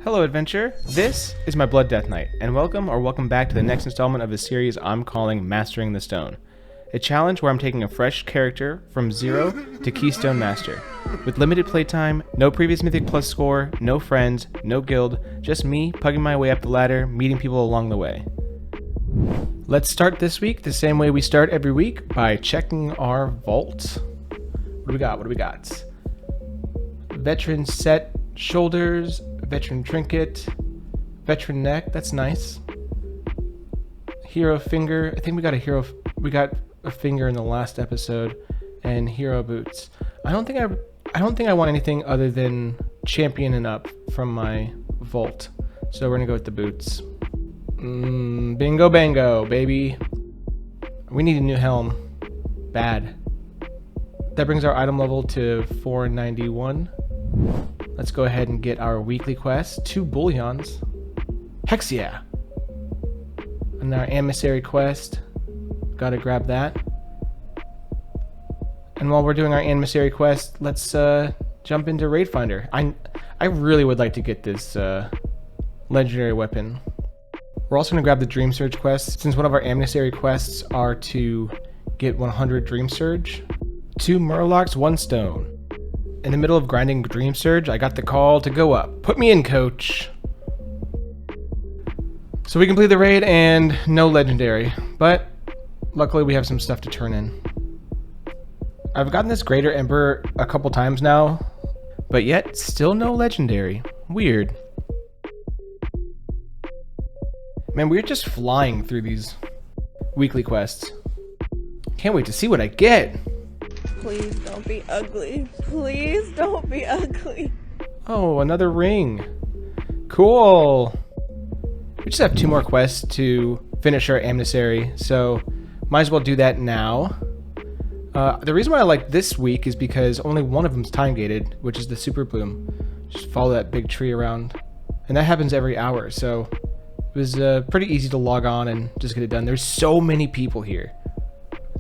Hello adventure, this is my Blood Death Knight, and welcome back to the next installment of a series I'm calling Mastering the Stone. A challenge where I'm taking a fresh character from 0 to Keystone Master. With limited playtime, no previous Mythic Plus score, no friends, no guild, just me pugging my way up the ladder, meeting people along the way. Let's start this week the same way we start every week, by checking our vault. What do we got? Veteran set shoulders, veteran trinket, veteran neck, that's nice. Hero finger, I think we got a finger in the last episode, and hero boots. I don't think I want anything other than champion and up from my vault. So we're gonna go with the boots. Bingo bango, baby. We need a new helm. Bad. That brings our item level to 491. Let's go ahead and get our weekly quest. 2 bullions. Hex yeah! And our emissary quest. Gotta grab that. And while we're doing our emissary quest, let's jump into Raid Finder. I really would like to get this legendary weapon. We're also gonna grab the Dream Surge quest, since one of our emissary quests are to get 100 Dream Surge. 2 Murlocs, 1 stone. In the middle of grinding Dream Surge, I got the call to go up. Put me in, coach. So we complete the raid and no legendary, but luckily we have some stuff to turn in. I've gotten this Greater Ember a couple times now, but yet still no legendary. Weird. Man, we're just flying through these weekly quests. Can't wait to see what I get. Please don't be ugly. Please don't be ugly. Oh, another ring. Cool. We just have 2 more quests to finish our emissary, so might as well do that now. The reason why I like this week is because only one of them's time gated, which is the Super Bloom. Just follow that big tree around. And that happens every hour, so it was pretty easy to log on and just get it done. There's so many people here.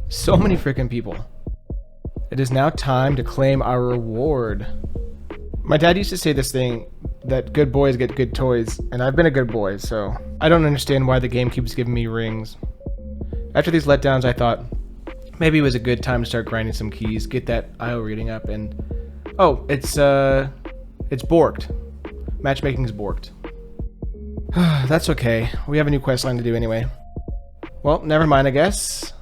So many freaking people. It is now time to claim our reward. My dad used to say this thing, that good boys get good toys, and I've been a good boy, so I don't understand why the game keeps giving me rings. After these letdowns, I thought maybe it was a good time to start grinding some keys, get that IO reading up, and oh, it's borked. Matchmaking's borked. That's okay. We have a new quest line to do anyway. Well, never mind, I guess.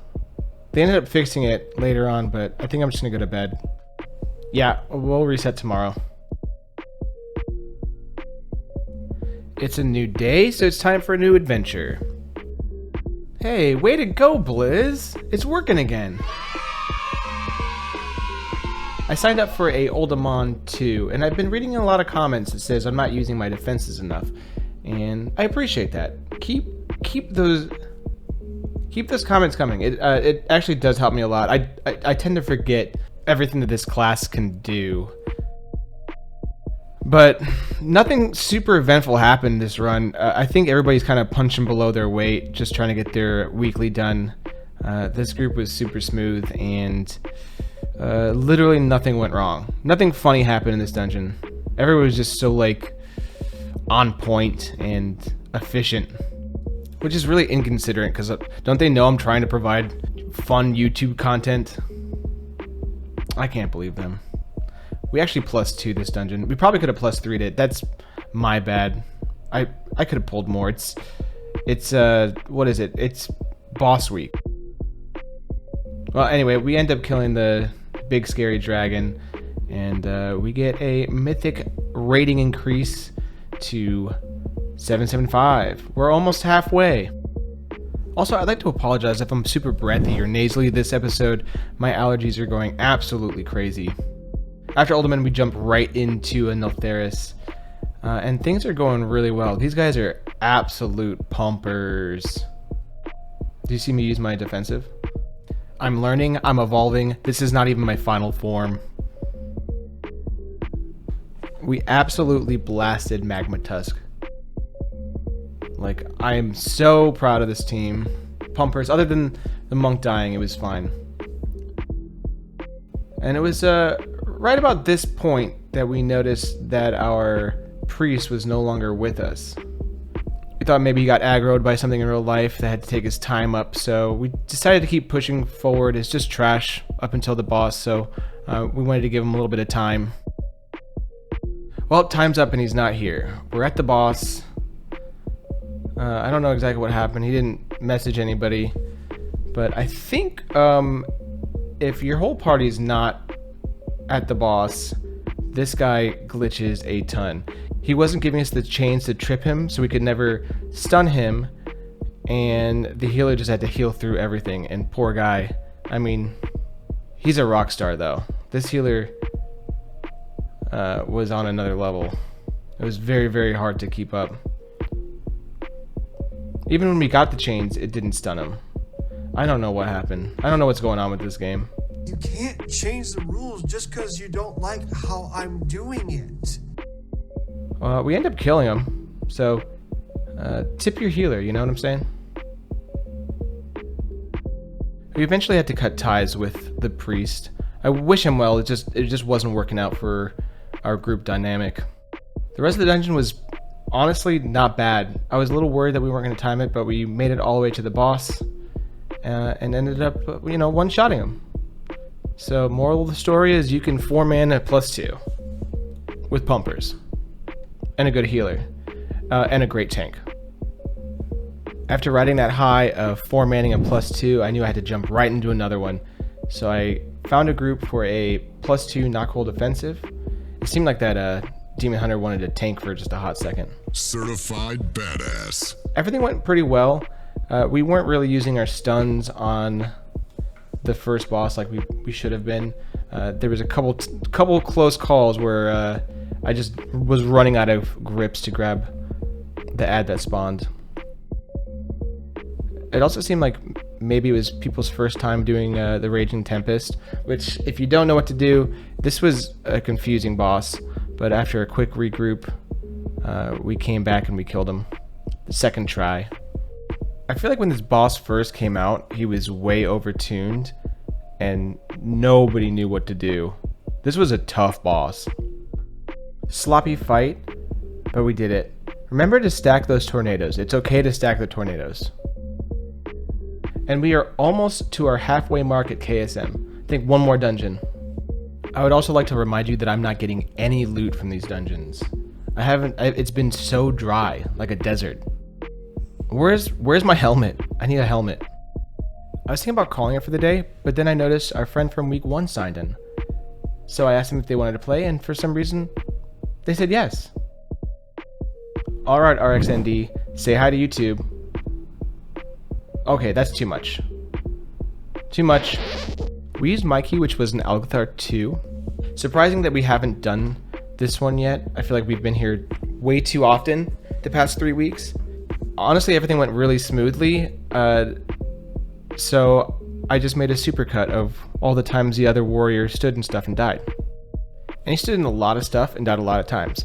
They ended up fixing it later on, but I think I'm just gonna go to bed. Yeah, we'll reset tomorrow. It's a new day, so it's time for a new adventure. Hey, way to go, Blizz! It's working again. I signed up for a Old Aman 2, and I've been reading a lot of comments that says I'm not using my defenses enough, and I appreciate that. Keep those comments coming. It actually does help me a lot. I tend to forget everything that this class can do. But nothing super eventful happened this run. I think everybody's kind of punching below their weight, just trying to get their weekly done. This group was super smooth, and literally nothing went wrong. Nothing funny happened in this dungeon. Everyone was just so, like, on point and efficient. Which is really inconsiderate, because don't they know I'm trying to provide fun YouTube content? I can't believe them. We actually +2 this dungeon. We probably could have +3'd it. That's my bad. I could have pulled more. It's what is it? It's boss week. Well, anyway, we end up killing the big scary dragon, and we get a mythic rating increase to 775. We're almost halfway. Also, I'd like to apologize if I'm super breathy or nasally this episode. My allergies are going absolutely crazy. After Uldaman, we jump right into a Niltheris, and things are going really well. These guys are absolute pumpers. Do you see me use my defensive? I'm learning, I'm evolving. This is not even my final form. We absolutely blasted Magma Tusk. Like, I am so proud of this team. Pumpers, other than the monk dying, it was fine. And it was right about this point that we noticed that our priest was no longer with us. We thought maybe he got aggroed by something in real life that had to take his time up, so we decided to keep pushing forward as just trash up until the boss, so we wanted to give him a little bit of time. Well, time's up and he's not here. We're at the boss. I don't know exactly what happened. He didn't message anybody, but I think if your whole party's not at the boss, this guy glitches a ton. He wasn't giving us the chains to trip him, so we could never stun him, and the healer just had to heal through everything, and poor guy. I mean, he's a rock star though. This healer was on another level. It was very, very hard to keep up. Even when we got the chains, it didn't stun him. I don't know what happened. I don't know what's going on with this game. You can't change the rules just because you don't like how I'm doing it. We end up killing him, so tip your healer, you know what I'm saying? We eventually had to cut ties with the priest. I wish him well, it just wasn't working out for our group dynamic. The rest of the dungeon was honestly not bad. I was a little worried that we weren't going to time it, but we made it all the way to the boss and ended up, one-shotting him. So moral of the story is you can 4-man at +2 with pumpers and a good healer and a great tank. After riding that high of 4-manning a +2, I knew I had to jump right into another one. So I found a group for a +2 knock-hole defensive. It seemed like that Demon Hunter wanted to tank for just a hot second. Certified badass. Everything went pretty well. We weren't really using our stuns on the first boss like we should have been. There was a couple close calls where I just was running out of grips to grab the ad that spawned. It also seemed like maybe it was people's first time doing the Raging Tempest, which if you don't know what to do, this was a confusing boss, but after a quick regroup, we came back and we killed him. The second try. I feel like when this boss first came out, he was way overtuned, and nobody knew what to do. This was a tough boss. Sloppy fight, but we did it. Remember to stack those tornadoes. It's okay to stack the tornadoes. And we are almost to our halfway mark at KSM. I think one more dungeon. I would also like to remind you that I'm not getting any loot from these dungeons. It's been so dry, like a desert. Where's my helmet? I need a helmet. I was thinking about calling it for the day, but then I noticed our friend from week 1 signed in. So I asked them if they wanted to play, and for some reason, they said yes. Alright, RXND, say hi to YouTube. Okay, that's too much. Too much. We used Mikey, which was an Algathar 2. Surprising that we haven't done this one yet. I feel like we've been here way too often the past 3 weeks. Honestly, everything went really smoothly. So I just made a supercut of all the times the other warrior stood and stuff and died. And he stood in a lot of stuff and died a lot of times.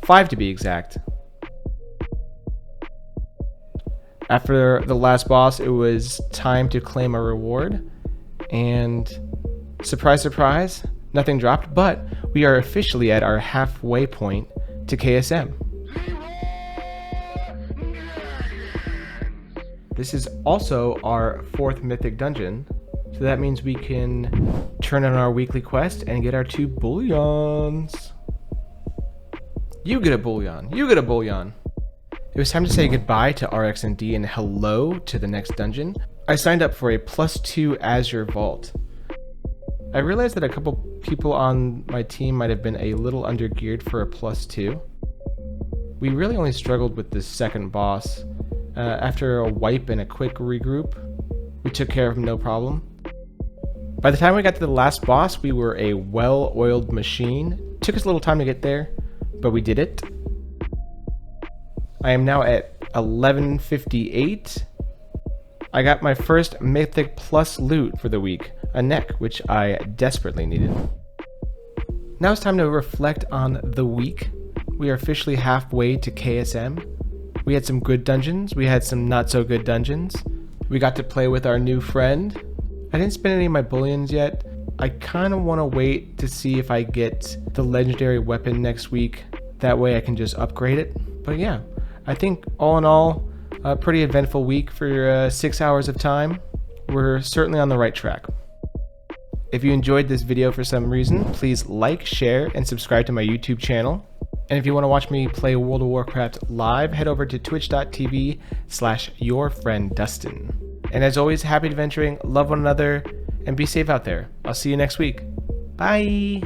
5 to be exact. After the last boss, it was time to claim a reward. And surprise, surprise, nothing dropped, but we are officially at our halfway point to KSM. This is also our 4th mythic dungeon, so that means we can turn in our weekly quest and get our 2 bullions. You get a bullion. You get a bullion. It was time to say goodbye to RXND and hello to the next dungeon. I signed up for a +2 Azure Vault. I realized that a couple people on my team might have been a little undergeared for a +2. We really only struggled with this second boss. After a wipe and a quick regroup, we took care of him no problem. By the time we got to the last boss, we were a well-oiled machine. Took us a little time to get there, but we did it. I am now at 1158. I got my first Mythic Plus loot for the week, a neck, which I desperately needed. Now it's time to reflect on the week. We are officially halfway to KSM. We had some good dungeons, we had some not so good dungeons. We got to play with our new friend. I didn't spend any of my bullions yet. I kind of want to wait to see if I get the legendary weapon next week That way I can just upgrade it. But yeah, I think all in all, a pretty eventful week for 6 hours of time. We're certainly on the right track. If you enjoyed this video for some reason, please like, share, and subscribe to my YouTube channel. And if you want to watch me play World of Warcraft live, head over to twitch.tv/yourfrienddustin. And as always, happy adventuring, love one another, and be safe out there. I'll see you next week. Bye!